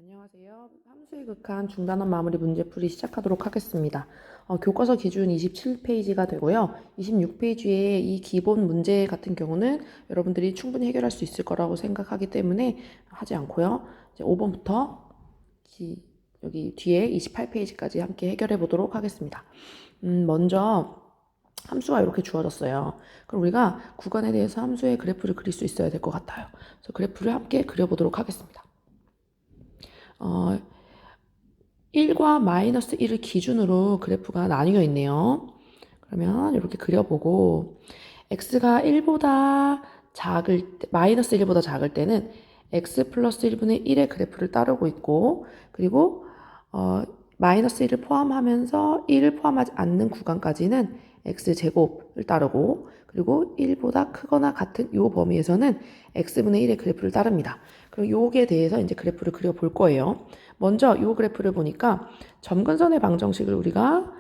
안녕하세요. 함수의 극한 중단원 마무리 문제풀이 시작하도록 하겠습니다. 교과서 기준 27페이지가 되고요. 26페이지의 이 기본 문제 같은 경우는 여러분들이 충분히 해결할 수 있을 거라고 생각하기 때문에 하지 않고요. 이제 5번부터 여기 뒤에 28페이지까지 함께 해결해 보도록 하겠습니다. 먼저 함수가 이렇게 주어졌어요. 그럼 우리가 구간에 대해서 함수의 그래프를 그릴 수 있어야 될 것 같아요. 그래서 그래프를 함께 그려보도록 하겠습니다. 1과 마이너스 1을 기준으로 그래프가 나뉘어 있네요. 그러면 이렇게 그려보고 x가 1보다 작을 때, 마이너스 1보다 작을 때는 x 플러스 1분의 1의 그래프를 따르고 있고, 그리고 마이너스 1을 포함하면서 1을 포함하지 않는 구간까지는 x제곱을 따르고, 그리고 1보다 크거나 같은 이 범위에서는 x분의 1의 그래프를 따릅니다. 그럼 요게 대해서 이제 그래프를 그려볼 거예요. 먼저 이 그래프를 보니까 점근선의 방정식을 우리가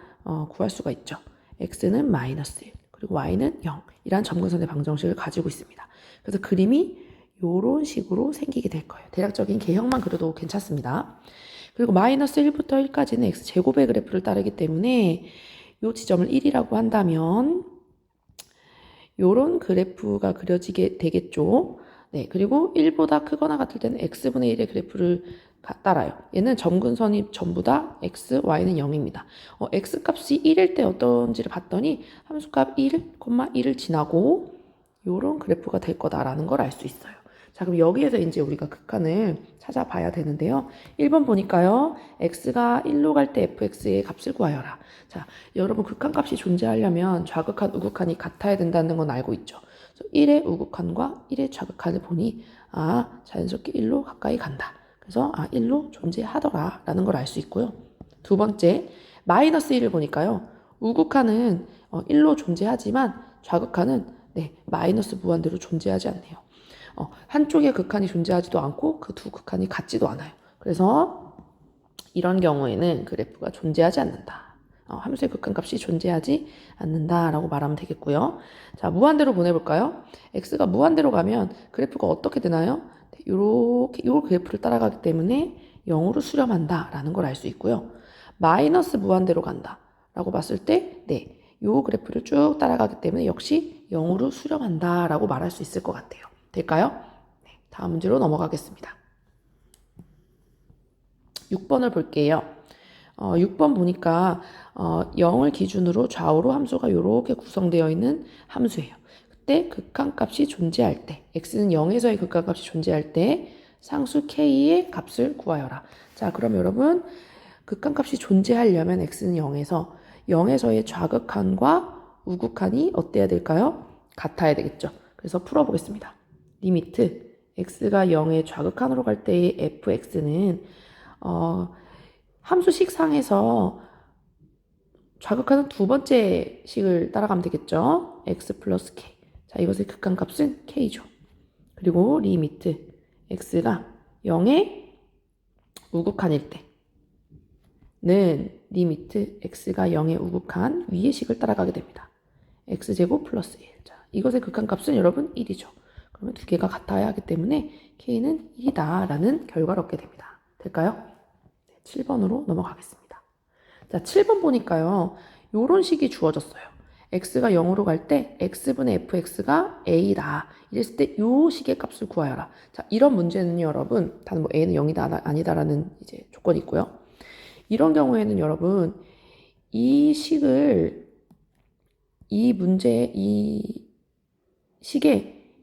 구할 수가 있죠. x는 마이너스 1, 그리고 y는 0 이란 점근선의 방정식을 가지고 있습니다. 그래서 그림이 이런 식으로 생기게 될 거예요. 대략적인 개형만 그려도 괜찮습니다. 그리고 마이너스 1부터 1까지는 x제곱의 그래프를 따르기 때문에 이 지점을 1이라고 한다면 이런 그래프가 그려지게 되겠죠. 네, 그리고 1보다 크거나 같을 때는 x분의 1의 그래프를 따라요. 얘는 점근선이 전부 다 x, y는 0입니다. x값이 1일 때 어떤지를 봤더니 함수값 1, 1을 지나고 이런 그래프가 될 거다라는 걸 알 수 있어요. 자, 그럼 여기에서 이제 우리가 극한을 찾아봐야 되는데요. 1번 보니까요. x가 1로 갈 때 fx의 값을 구하여라. 자, 여러분 극한값이 존재하려면 좌극한, 우극한이 같아야 된다는 건 알고 있죠. 1의 우극한과 1의 좌극한을 보니 자연스럽게 1로 가까이 간다. 그래서 1로 존재하더라 라는 걸 알 수 있고요. 두 번째, 마이너스 1을 보니까요. 우극한은 1로 존재하지만 좌극한은 마이너스 무한대로 존재하지 않네요. 한쪽의 극한이 존재하지도 않고 그 두 극한이 같지도 않아요. 그래서 이런 경우에는 그래프가 존재하지 않는다. 함수의 극한값이 존재하지 않는다라고 말하면 되겠고요. 자, 무한대로 보내볼까요? x가 무한대로 가면 그래프가 어떻게 되나요? 이렇게 이 그래프를 따라가기 때문에 0으로 수렴한다라는 걸 알 수 있고요. 마이너스 무한대로 간다라고 봤을 때 이 그래프를 쭉 따라가기 때문에 역시 0으로 수렴한다라고 말할 수 있을 것 같아요. 될까요? 네, 다음 문제로 넘어가겠습니다. 6번을 볼게요. 6번 보니까 0을 기준으로 좌우로 함수가 이렇게 구성되어 있는 함수예요. 그때 극한값이 존재할 때, x는 0에서의 극한값이 존재할 때 상수 k의 값을 구하여라. 자, 그럼 여러분 극한값이 존재하려면 x는 0에서의 좌극한과 우극한이 어때야 될까요? 같아야 되겠죠. 그래서 풀어보겠습니다. 리미트 x가 0의 좌극한으로 갈 때의 fx는 함수식 상에서 좌극하는 두 번째 식을 따라가면 되겠죠. x 플러스 k. 자, 이것의 극한값은 k죠. 그리고 리미트 x가 0의 우극한일 때는 리미트 x가 0의 우극한 위의 식을 따라가게 됩니다. x제곱 플러스 1. 자, 이것의 극한값은 여러분 1이죠. 그러면 두 개가 같아야 하기 때문에 k는 1이다 라는 결과를 얻게 됩니다. 될까요? 7번으로 넘어가겠습니다. 자, 7번 보니까요. 요런 식이 주어졌어요. x가 0으로 갈 때 x분의 fx가 a다. 이랬을 때 요 식의 값을 구하여라. 자, 이런 문제는 여러분, 단 뭐 a는 0이다 아니다라는 이제 조건이 있고요. 이런 경우에는 여러분 이 식에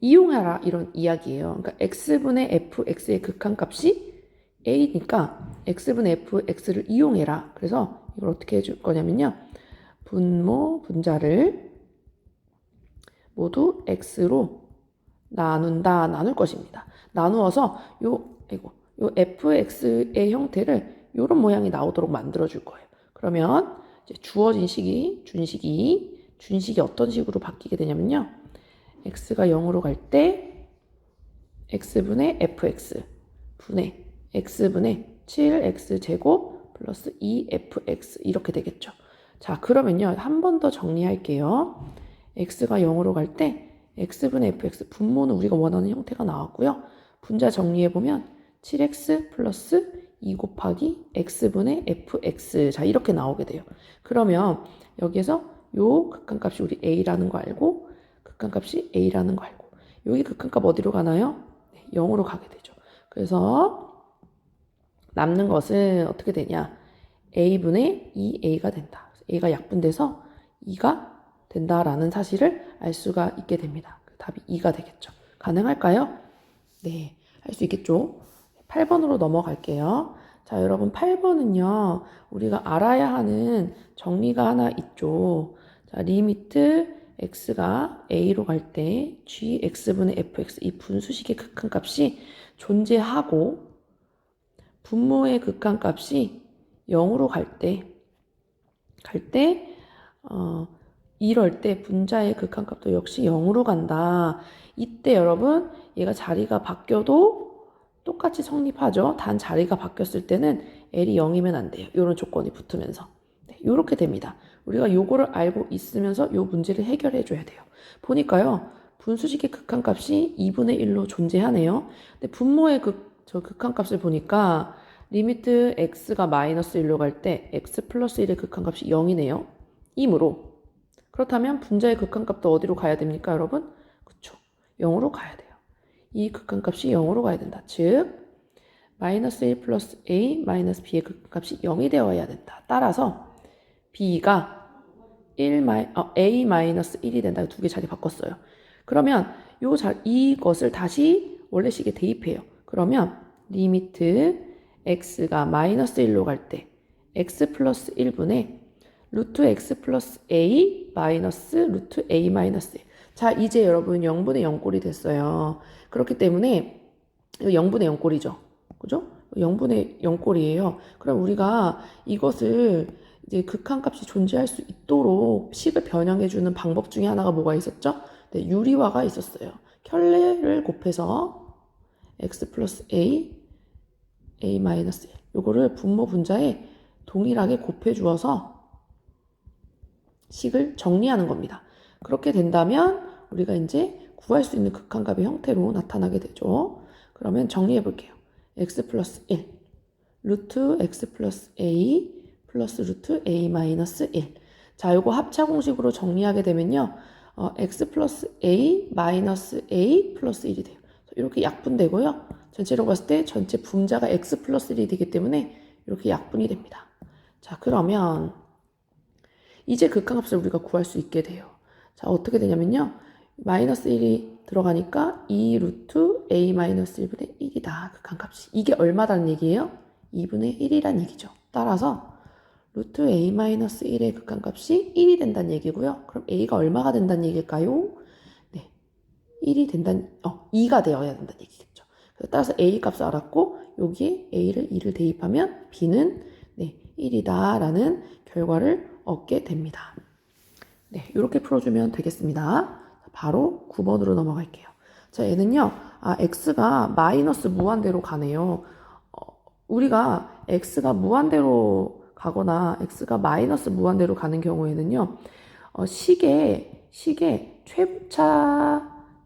이용하라 이런 이야기예요. 그러니까 x분의 fx의 극한값이 a니까 x분의 fx를 이용해라. 그래서 이걸 어떻게 해줄 거냐면요. 분모, 분자를 모두 x로 나눌 것입니다. 나누어서 요 fx의 형태를 이런 모양이 나오도록 만들어 줄 거예요. 그러면 이제 주어진 식이 준식이 어떤 식으로 바뀌게 되냐면요. x가 0으로 갈 때 x분의 fx 분의 x분의 7x제곱 플러스 2fx 이렇게 되겠죠. 자, 그러면요. 한 번 더 정리할게요. x가 0으로 갈 때 x분의 fx 분모는 우리가 원하는 형태가 나왔고요. 분자 정리해보면 7x 플러스 2 곱하기 x분의 fx. 자, 이렇게 나오게 돼요. 그러면 여기에서 요 극한값이 우리 a라는 거 알고 극한값이 a라는 거 알고 여기 극한값 어디로 가나요? 네, 0으로 가게 되죠. 그래서 남는 것은 어떻게 되냐? a분의 2a가 된다. a가 약분돼서 2가 된다라는 사실을 알 수가 있게 됩니다. 답이 2가 되겠죠. 가능할까요? 네, 할 수 있겠죠. 8번으로 넘어갈게요. 자, 여러분 8번은요. 우리가 알아야 하는 정리가 하나 있죠. 자, 리미트 x가 a로 갈 때 gx분의 fx 이 분수식의 극한값이 존재하고 분모의 극한값이 0으로 이럴 때 분자의 극한값도 역시 0으로 간다. 이때 여러분 얘가 자리가 바뀌어도 똑같이 성립하죠. 단 자리가 바뀌었을 때는 L이 0이면 안 돼요. 이런 조건이 붙으면서. 네, 이렇게 됩니다. 우리가 요거를 알고 있으면서 요 문제를 해결해 줘야 돼요. 보니까요. 분수식의 극한값이 2분의 1로 존재하네요. 근데 분모의 극한값을 보니까 리미트 x가 마이너스 1로 갈 때 x 플러스 1의 극한값이 0이네요. 이므로 그렇다면 분자의 극한값도 어디로 가야 됩니까, 여러분? 그쵸. 0으로 가야 돼요. 이 극한값이 0으로 가야 된다. 즉 마이너스 1 플러스 a 마이너스 b의 극한값이 0이 되어야 된다. 따라서 b가 a 마이너스 1이 된다. 두 개 자리 바꿨어요. 그러면 이것을 다시 원래식에 대입해요. 그러면 리미트 x가 마이너스 1로 갈 때 x 플러스 1분의 루트 x 플러스 a 마이너스 루트 a 마이너스 1. 자, 이제 여러분 0분의 0꼴이 됐어요. 그렇기 때문에 이거 0분의 0꼴이죠. 그죠? 0분의 0꼴이에요. 그럼 우리가 이것을 이제 극한값이 존재할 수 있도록 식을 변형해주는 방법 중에 하나가 뭐가 있었죠? 네, 유리화가 있었어요. 켤레를 곱해서 x 플러스 a 마이너스 1. 요거를 분모 분자에 동일하게 곱해주어서 식을 정리하는 겁니다. 그렇게 된다면 우리가 이제 구할 수 있는 극한값의 형태로 나타나게 되죠. 그러면 정리해 볼게요. x 플러스 1 루트 x 플러스 a 플러스 루트 a 마이너스 1. 자, 요거 합차 공식으로 정리하게 되면요. x 플러스 a 마이너스 a 플러스 1이 돼요. 이렇게 약분되고요. 전체로 봤을 때 전체 분자가 x 플러스 1이 되기 때문에 이렇게 약분이 됩니다. 자, 그러면 이제 극한값을 우리가 구할 수 있게 돼요. 자, 어떻게 되냐면요. 마이너스 1이 들어가니까 2 루트 a 마이너스 1분의 1이다. 극한값이. 이게 얼마다는 얘기예요? 2분의 1이란 얘기죠. 따라서 루트 a 마이너스 1의 극한값이 1이 된다는 얘기고요. 그럼 a가 얼마가 된다는 얘기일까요? 네, 2가 되어야 된다는 얘기겠죠. 그래서 따라서 a 값을 알았고 여기에 a를 2를 대입하면 b는 1이다라는 결과를 얻게 됩니다. 네, 이렇게 풀어주면 되겠습니다. 바로 9번으로 넘어갈게요. 자, 얘는요, x가 마이너스 무한대로 가네요. 우리가 x가 무한대로 가거나 x가 마이너스 무한대로 가는 경우에는요, 식의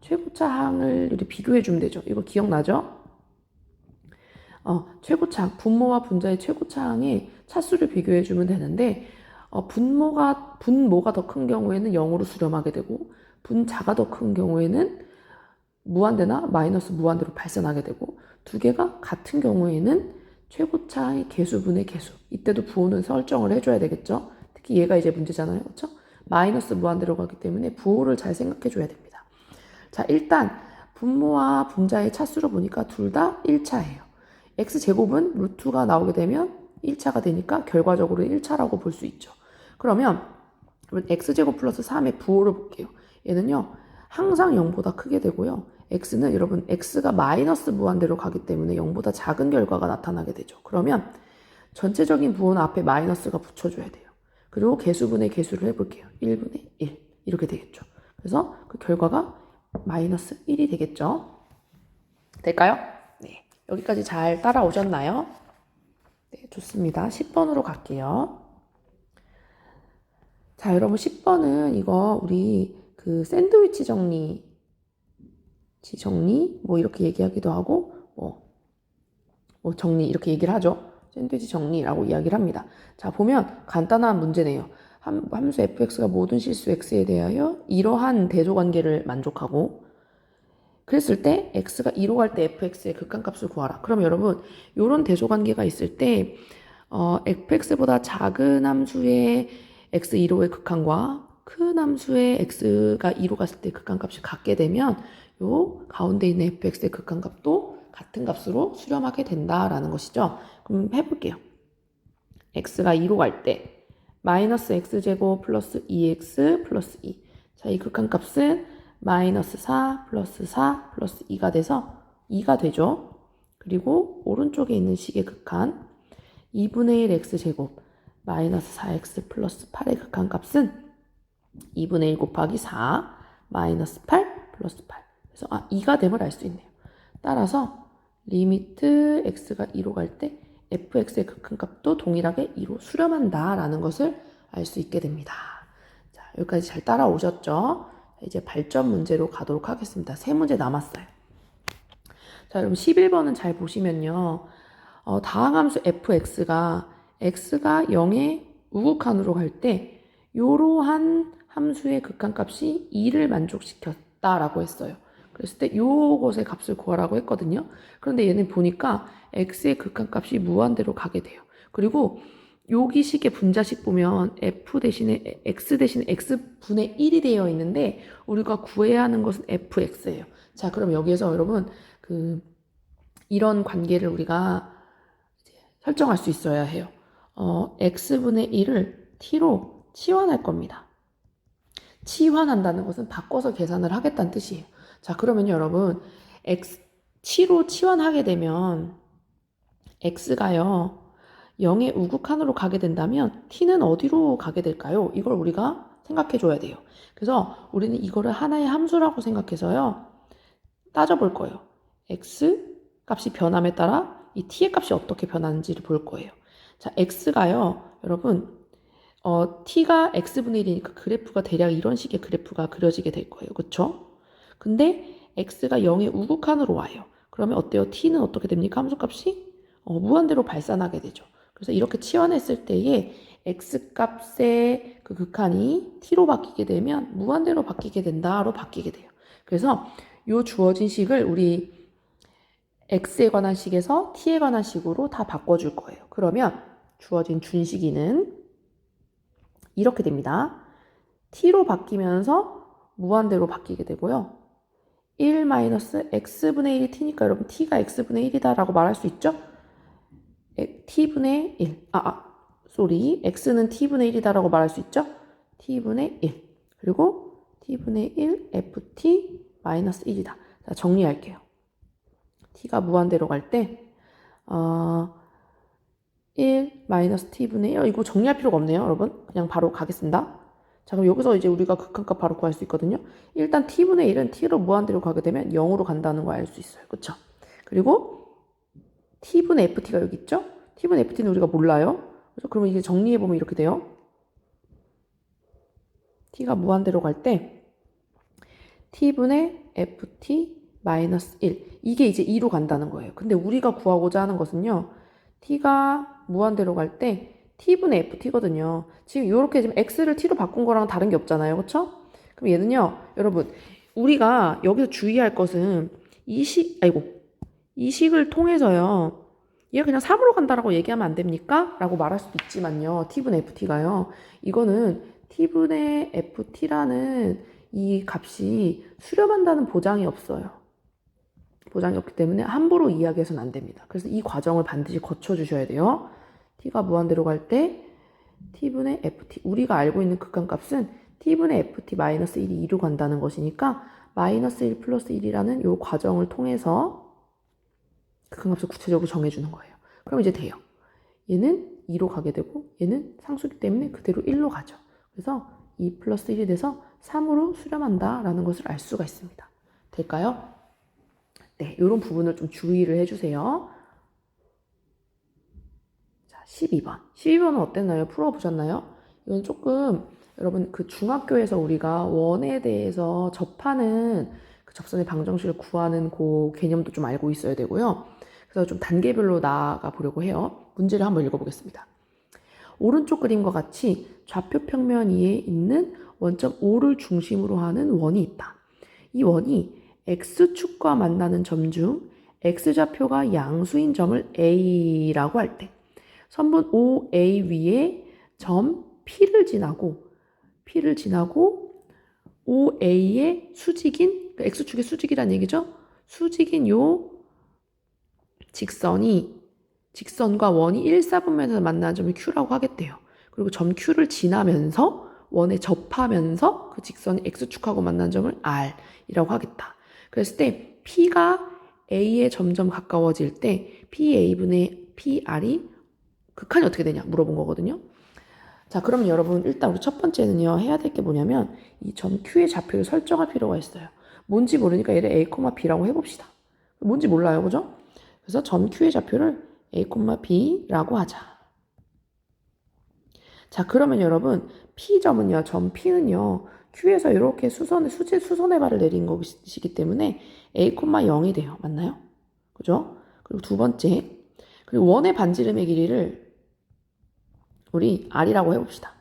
최고차항을 이렇게 비교해 주면 되죠. 이거 기억나죠? 최고차항, 분모와 분자의 최고차항의 차수를 비교해 주면 되는데, 분모가 더 큰 경우에는 0으로 수렴하게 되고, 분자가 더 큰 경우에는 무한대나 마이너스 무한대로 발산하게 되고, 두 개가 같은 경우에는 최고차의 개수분의 개수. 이때도 부호는 설정을 해줘야 되겠죠. 특히 얘가 이제 문제잖아요. 그렇죠? 마이너스 무한대로 가기 때문에 부호를 잘 생각해 줘야 됩니다. 자, 일단 분모와 분자의 차수로 보니까 둘 다 1차예요. x제곱은 루트가 나오게 되면 1차가 되니까 결과적으로 1차라고 볼 수 있죠. 그러면 x제곱 플러스 3의 부호를 볼게요. 얘는요. 항상 0보다 크게 되고요. x는 여러분 x가 마이너스 무한대로 가기 때문에 0보다 작은 결과가 나타나게 되죠. 그러면 전체적인 부호는 앞에 마이너스가 붙여줘야 돼요. 그리고 개수분의 개수를 해볼게요. 1분의 1 이렇게 되겠죠. 그래서 그 결과가 마이너스 1이 되겠죠. 될까요? 네, 여기까지 잘 따라오셨나요? 네, 좋습니다. 10번으로 갈게요. 자, 여러분 10번은 이거 우리 그 샌드위치 정리 뭐 이렇게 얘기하기도 하고 뭐 정리 이렇게 얘기를 하죠. 샌드위치 정리라고 이야기를 합니다. 자, 보면 간단한 문제네요. 함수 fx가 모든 실수 x에 대하여 이러한 대조관계를 만족하고 그랬을 때 x가 2로 갈 때 fx의 극한값을 구하라. 그럼 여러분 이런 대조관계가 있을 때 fx보다 작은 함수의 x2로의 극한과 큰 함수의 x가 2로 갔을 때 극한값이 같게 되면 요 가운데 있는 fx의 극한값도 같은 값으로 수렴하게 된다라는 것이죠. 그럼 해볼게요. x가 2로 갈 때 마이너스 x제곱 플러스 2x 플러스 2. 자, 이 극한값은 마이너스 4 플러스 4 플러스 2가 돼서 2가 되죠. 그리고 오른쪽에 있는 식의 극한 2분의 1 x제곱 마이너스 4x 플러스 8의 극한값은 2분의 1 곱하기 4 마이너스 8 플러스 8. 그래서 2가 됨을 알 수 있네요. 따라서 리미트 x가 2로 갈 때 fx의 극한값도 동일하게 2로 수렴한다 라는 것을 알 수 있게 됩니다. 자, 여기까지 잘 따라오셨죠? 이제 발전 문제로 가도록 하겠습니다. 3문제 남았어요. 자, 여러분 11번은 잘 보시면요. 다항함수 fx가 x가 0의 우극한으로 갈 때 이러한 함수의 극한값이 2를 만족시켰다라고 했어요. 그랬을 때 요것의 값을 구하라고 했거든요. 그런데 얘는 보니까 x의 극한값이 무한대로 가게 돼요. 그리고 여기 식의 분자식 보면 f 대신에 x 대신에 x분의 1이 되어 있는데 우리가 구해야 하는 것은 fx예요. 자, 그럼 여기에서 여러분 이런 관계를 우리가 설정할 수 있어야 해요. x분의 1을 t로 치환할 겁니다. 치환한다는 것은 바꿔서 계산을 하겠다는 뜻이에요. 자, 그러면 여러분 t로 치환하게 되면 x가요 0의 우극한으로 가게 된다면 t는 어디로 가게 될까요? 이걸 우리가 생각해 줘야 돼요. 그래서 우리는 이거를 하나의 함수라고 생각해서요 따져볼 거예요. x 값이 변함에 따라 이 t의 값이 어떻게 변하는지를 볼 거예요. 자, x가요 여러분 t가 x분의 1이니까 그래프가 대략 이런 식의 그래프가 그려지게 될 거예요. 그쵸? 근데 x가 0의 우극한으로 와요. 그러면 어때요? t는 어떻게 됩니까? 함수값이 무한대로 발산하게 되죠. 그래서 이렇게 치환했을 때에 x값의 그 극한이 t로 바뀌게 되면 무한대로 바뀌게 된다로 바뀌게 돼요. 그래서 이 주어진 식을 우리 x에 관한 식에서 t에 관한 식으로 다 바꿔줄 거예요. 그러면 주어진 준식이는 이렇게 됩니다. t로 바뀌면서 무한대로 바뀌게 되고요. 1-x분의 1이 t니까 여러분 t가 x분의 1이다 라고 말할 수 있죠? t분의 1 x는 t분의 1이다 라고 말할 수 있죠? t분의 1 그리고 t분의 1 ft 마이너스 1이다. 자, 정리할게요. t가 무한대로 갈 때 1 마이너스 t분의 1 이거 정리할 필요가 없네요. 여러분 그냥 바로 가겠습니다. 자, 그럼 여기서 이제 우리가 극한값 바로 구할 수 있거든요. 일단 t분의 1은 t로 무한대로 가게 되면 0으로 간다는 거 알 수 있어요. 그쵸? 그리고 t분의 ft가 여기 있죠? t분의 ft는 우리가 몰라요. 그래서 그러면 이제 정리해보면 이렇게 돼요. t가 무한대로 갈 때 t분의 ft 마이너스 1 이게 이제 2로 간다는 거예요. 근데 우리가 구하고자 하는 것은요. t가 무한대로 갈 때 t분의 ft거든요. 지금 이렇게 지금 x를 t로 바꾼 거랑 다른 게 없잖아요. 그렇죠? 그럼 얘는요. 여러분 우리가 여기서 주의할 것은 이 식을 통해서요. 얘가 그냥 3으로 간다라고 얘기하면 안 됩니까? 라고 말할 수도 있지만요. t분의 ft가요. 이거는 t분의 ft라는 이 값이 수렴한다는 보장이 없어요. 보장이 없기 때문에 함부로 이야기해서는 안 됩니다. 그래서 이 과정을 반드시 거쳐주셔야 돼요. t가 무한대로 갈 때 t분의 ft 우리가 알고 있는 극한값은 t분의 ft 마이너스 1이 2로 간다는 것이니까 마이너스 1 플러스 1이라는 이 과정을 통해서 극한값을 구체적으로 정해주는 거예요. 그럼 이제 돼요. 얘는 2로 가게 되고 얘는 상수기 때문에 그대로 1로 가죠. 그래서 2 플러스 1이 돼서 3으로 수렴한다 라는 것을 알 수가 있습니다. 될까요? 네, 이런 부분을 좀 주의를 해주세요. 자, 12번. 12번은 어땠나요? 풀어보셨나요? 이건 조금 여러분 그 중학교에서 우리가 원에 대해서 접하는 그 접선의 방정식을 구하는 그 개념도 좀 알고 있어야 되고요. 그래서 좀 단계별로 나아가 보려고 해요. 문제를 한번 읽어보겠습니다. 오른쪽 그림과 같이 좌표 평면 위에 있는 원점 O를 중심으로 하는 원이 있다. 이 원이 X축과 만나는 점 중 X좌표가 양수인 점을 A라고 할 때 선분 OA 위에 점 P를 지나고 OA의 수직인, 그러니까 X축의 수직이란 얘기죠. 수직인 요 직선과 원이 1사분면에서 만나는 점을 Q라고 하겠대요. 그리고 점 Q를 지나면서 원에 접하면서 그 직선이 X축하고 만나는 점을 R이라고 하겠다. 그랬을 때 P가 A에 점점 가까워질 때 PA분의 PR이 극한이 어떻게 되냐 물어본 거거든요. 자, 그럼 여러분 일단 우리 첫 번째는요. 해야 될 게 뭐냐면 이 점 Q의 좌표를 설정할 필요가 있어요. 뭔지 모르니까 얘를 A, B라고 해봅시다. 뭔지 몰라요, 그죠? 그래서 점 Q의 좌표를 A, B라고 하자. 자, 그러면 여러분 P점은요, 점 P는요, Q에서 이렇게 수선의 발을 내린 것이기 때문에 A, 0이 돼요. 맞나요? 그죠? 그리고 두 번째, 그리고 원의 반지름의 길이를 우리 R이라고 해봅시다.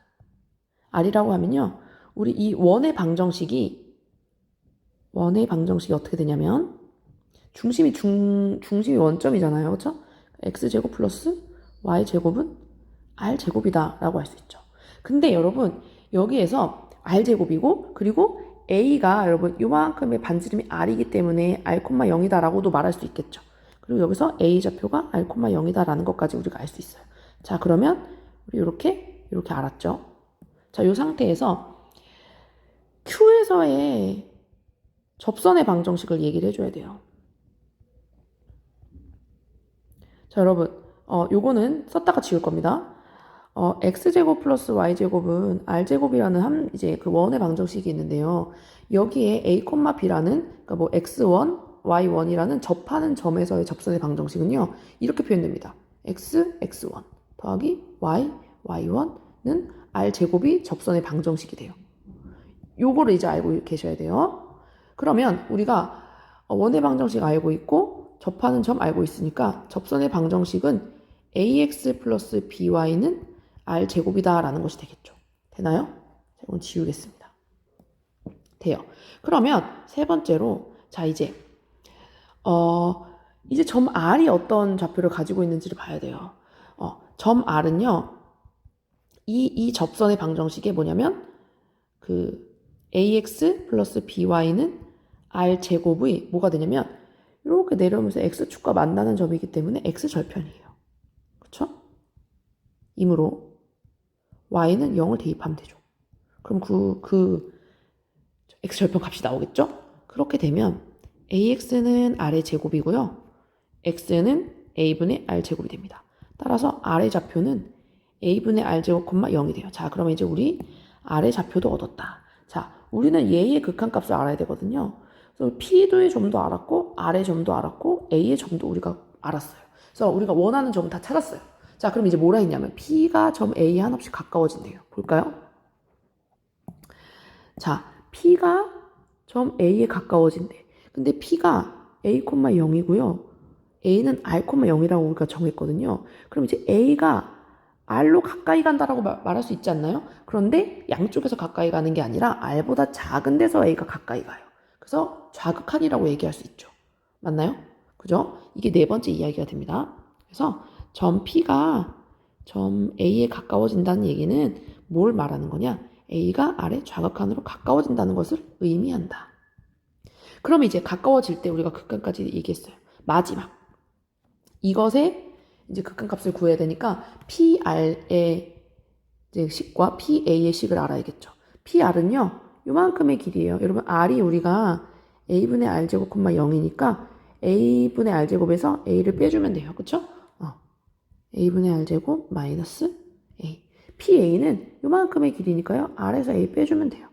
R이라고 하면요, 우리 이 원의 방정식이 어떻게 되냐면 중심이 원점이잖아요. 그렇죠? x제곱 플러스 y제곱은 r제곱이다 라고 할 수 있죠. 근데 여러분 여기에서 r제곱이고 그리고 a가 여러분 요만큼의 반지름이 r이기 때문에 r, 0이다 라고도 말할 수 있겠죠. 그리고 여기서 a좌표가 r, 0이다 라는 것까지 우리가 알 수 있어요. 자, 그러면 우리 이렇게 알았죠. 자, 이 상태에서 Q에서의 접선의 방정식을 얘기를 해줘야 돼요. 자, 여러분, 요거는 썼다가 지울 겁니다. x제곱 플러스 y제곱은 r제곱이라는 이제 그 원의 방정식이 있는데요. 여기에 a, b라는, 그러니까 뭐 x1, y1이라는 접하는 점에서의 접선의 방정식은요. 이렇게 표현됩니다. x1 더하기 y1는 r제곱이 접선의 방정식이 돼요. 요거를 이제 알고 계셔야 돼요. 그러면 우리가 원의 방정식 알고 있고 접하는 점 알고 있으니까 접선의 방정식은 ax 플러스 by는 r제곱이다 라는 것이 되겠죠. 되나요? 자, 이건 지우겠습니다. 돼요. 그러면 세 번째로 자 이제 점 r이 어떤 좌표를 가지고 있는지를 봐야 돼요. 점 r은요. 이 접선의 방정식이 뭐냐면 그 ax 플러스 by는 r제곱의 뭐가 되냐면 이렇게 내려오면서 x축과 만나는 점이기 때문에 x절편이에요. 그쵸? 이므로 y는 0을 대입하면 되죠. 그럼 그 x절편 값이 나오겠죠? 그렇게 되면 ax는 r의 제곱이고요. x는 a분의 r제곱이 됩니다. 따라서 r의 좌표는 a분의 r제곱, 0이 돼요. 자, 그러면 이제 우리 r의 좌표도 얻었다. 자, 우리는 얘의 극한값을 알아야 되거든요. 그래서 P의 점도 알았고 R의 점도 알았고 A의 점도 우리가 알았어요. 그래서 우리가 원하는 점은 다 찾았어요. 자, 그럼 이제 뭐라 했냐면 P가 점 A에 한없이 가까워진대요. 볼까요? 자, P가 점 A에 가까워진대. 근데 P가 A, 0이고요. A는 R, 0이라고 우리가 정했거든요. 그럼 이제 A가 R로 가까이 간다라고 말할 수 있지 않나요? 그런데 양쪽에서 가까이 가는 게 아니라 R보다 작은 데서 A가 가까이 가요. 그래서 좌극한이라고 얘기할 수 있죠. 맞나요? 그죠? 이게 네 번째 이야기가 됩니다. 그래서 점 P가 점 A에 가까워진다는 얘기는 뭘 말하는 거냐? A가 R의 좌극한으로 가까워진다는 것을 의미한다. 그럼 이제 가까워질 때 우리가 극한까지 얘기했어요. 마지막. 이것의 이제 극한값을 구해야 되니까 PR의 이제 식과 PA의 식을 알아야겠죠. PR은요, 요만큼의 길이에요. 여러분, R이 우리가 A분의 R제곱, 0이니까 A분의 R제곱에서 A를 빼주면 돼요. 그쵸? A분의 R제곱 마이너스 A. PA는 요만큼의 길이니까요. R에서 A 빼주면 돼요.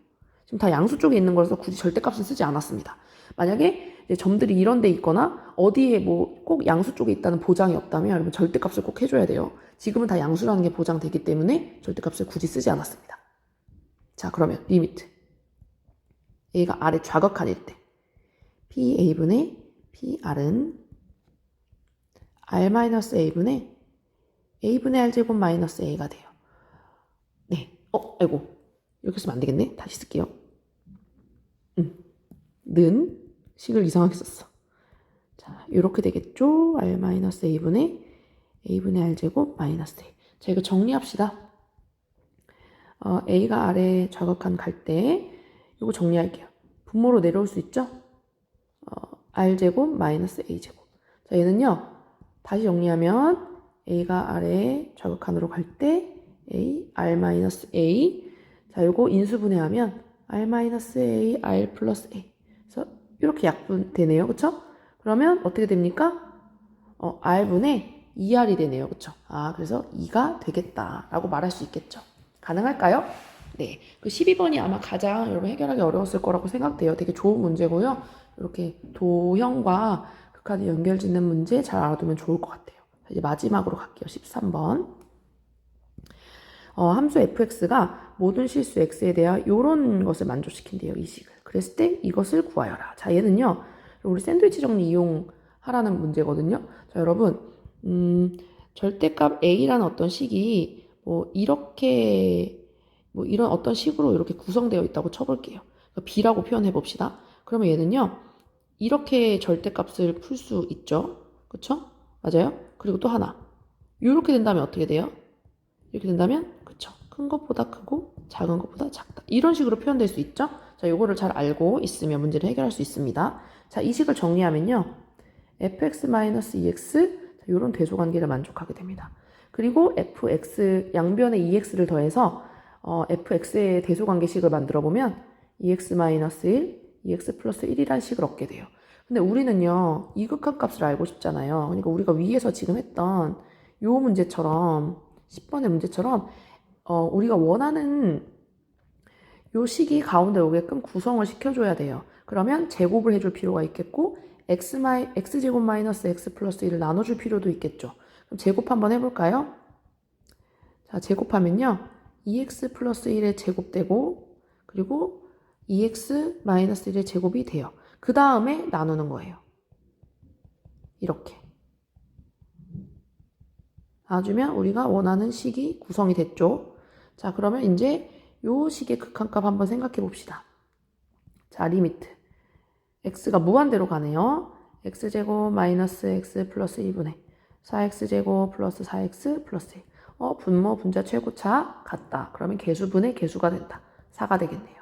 지금 다 양수 쪽에 있는 거라서 굳이 절대값은 쓰지 않았습니다. 만약에 이제 점들이 이런 데 있거나 어디에 뭐 꼭 양수 쪽에 있다는 보장이 없다면 여러분 절대값을 꼭 해줘야 돼요. 지금은 다 양수라는 게 보장되기 때문에 절대값을 굳이 쓰지 않았습니다. 자, 그러면 리미트 A가 R의 좌극한일 때 PA분의 PR은 r-a분의 a분의 r제곱 마이너스 a가 돼요. 네, 아이고 이렇게 쓰면 안 되겠네. 다시 쓸게요. 는 식을 이상하게 썼어. 자, 이렇게 되겠죠? r-a분의 r제곱 마이너스 a. 자, 이거 정리합시다. a가 r에 좌극한 갈 때 이거 정리할게요. 분모로 내려올 수 있죠? r제곱 마이너스 a제곱. 자, 얘는요. 다시 정리하면 a가 r에 좌극한으로 갈 때 a, r 마이너스 a. 자, 이거 인수분해하면 r 마이너스 a, r 플러스 a. 그래서 이렇게 약분되네요. 그쵸? 그러면 어떻게 됩니까? r분의 2r이 되네요. 그쵸? 그래서 2가 되겠다라고 말할 수 있겠죠. 가능할까요? 네. 그 12번이 아마 가장 여러분 해결하기 어려웠을 거라고 생각돼요. 되게 좋은 문제고요. 이렇게 도형과 극한의 연결 짓는 문제 잘 알아두면 좋을 것 같아요. 이제 마지막으로 갈게요. 13번. 함수 fx가 모든 실수 x에 대하여 이런 것을 만족시킨대요. 이 식을. 그랬을 때 이것을 구하여라. 자, 얘는요. 우리 샌드위치 정리 이용하라는 문제거든요. 자, 여러분 절대값 a라는 어떤 식이 이런 어떤 식으로 이렇게 구성되어 있다고 쳐볼게요. 그러니까 b라고 표현해 봅시다. 그러면 얘는요. 이렇게 절대값을 풀 수 있죠. 그쵸? 맞아요? 그리고 또 하나. 이렇게 된다면 어떻게 돼요? 이렇게 된다면 그쵸? 큰 것보다 크고 작은 것보다 작다. 이런 식으로 표현될 수 있죠? 자, 요거를 잘 알고 있으면 문제를 해결할 수 있습니다. 자, 이 식을 정리하면요. fx-2x 이런 대소관계를 만족하게 됩니다. 그리고 fx 양변에 2x를 더해서 fx의 대소관계식을 만들어 보면 2x-1, 2x 플러스 1이라는 식을 얻게 돼요. 근데 우리는요, 이 극한값을 알고 싶잖아요. 그러니까 우리가 위에서 지금 했던 요 문제처럼 10번의 문제처럼 우리가 원하는 요 식이 가운데 오게끔 구성을 시켜줘야 돼요. 그러면 제곱을 해줄 필요가 있겠고 x제곱 마이너스 x 플러스 1을 나눠줄 필요도 있겠죠. 그럼 제곱 한번 해볼까요? 자, 제곱하면요. 2x 플러스 1의 제곱되고 그리고 2x 마이너스 1의 제곱이 돼요. 그 다음에 나누는 거예요. 이렇게. 나눠주면 우리가 원하는 식이 구성이 됐죠. 자, 그러면 이제 요 식의 극한값 한번 생각해 봅시다. 자, 리미트. x가 무한대로 가네요. x제곱 마이너스 x 플러스 1분의 4x제곱 플러스 4x 플러스 1. 분모 분자 최고차 같다. 그러면 개수분의 개수가 된다. 4가 되겠네요.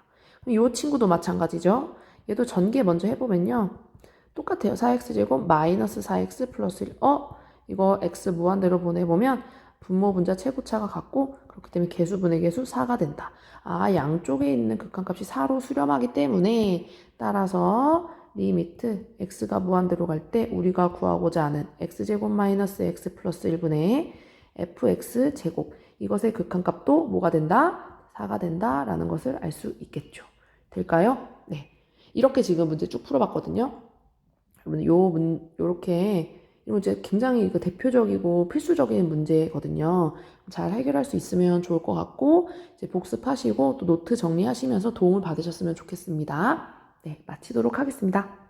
이 친구도 마찬가지죠. 얘도 전개 먼저 해보면요. 똑같아요. 4x제곱 마이너스 4x 플러스 1. 이거 x 무한대로 보내보면 분모 분자 최고차가 같고 그렇기 때문에 개수분의 개수 4가 된다. 양쪽에 있는 극한값이 4로 수렴하기 때문에 따라서 리미트 x가 무한대로 갈 때 우리가 구하고자 하는 x제곱 마이너스 x 플러스 1분의 fx제곱 이것의 극한값도 뭐가 된다? 4가 된다라는 것을 알 수 있겠죠. 될까요? 네. 이렇게 지금 문제 쭉 풀어봤거든요. 여러분, 요렇게 이 문제 굉장히 대표적이고 필수적인 문제거든요. 잘 해결할 수 있으면 좋을 것 같고, 이제 복습하시고 또 노트 정리하시면서 도움을 받으셨으면 좋겠습니다. 네, 마치도록 하겠습니다.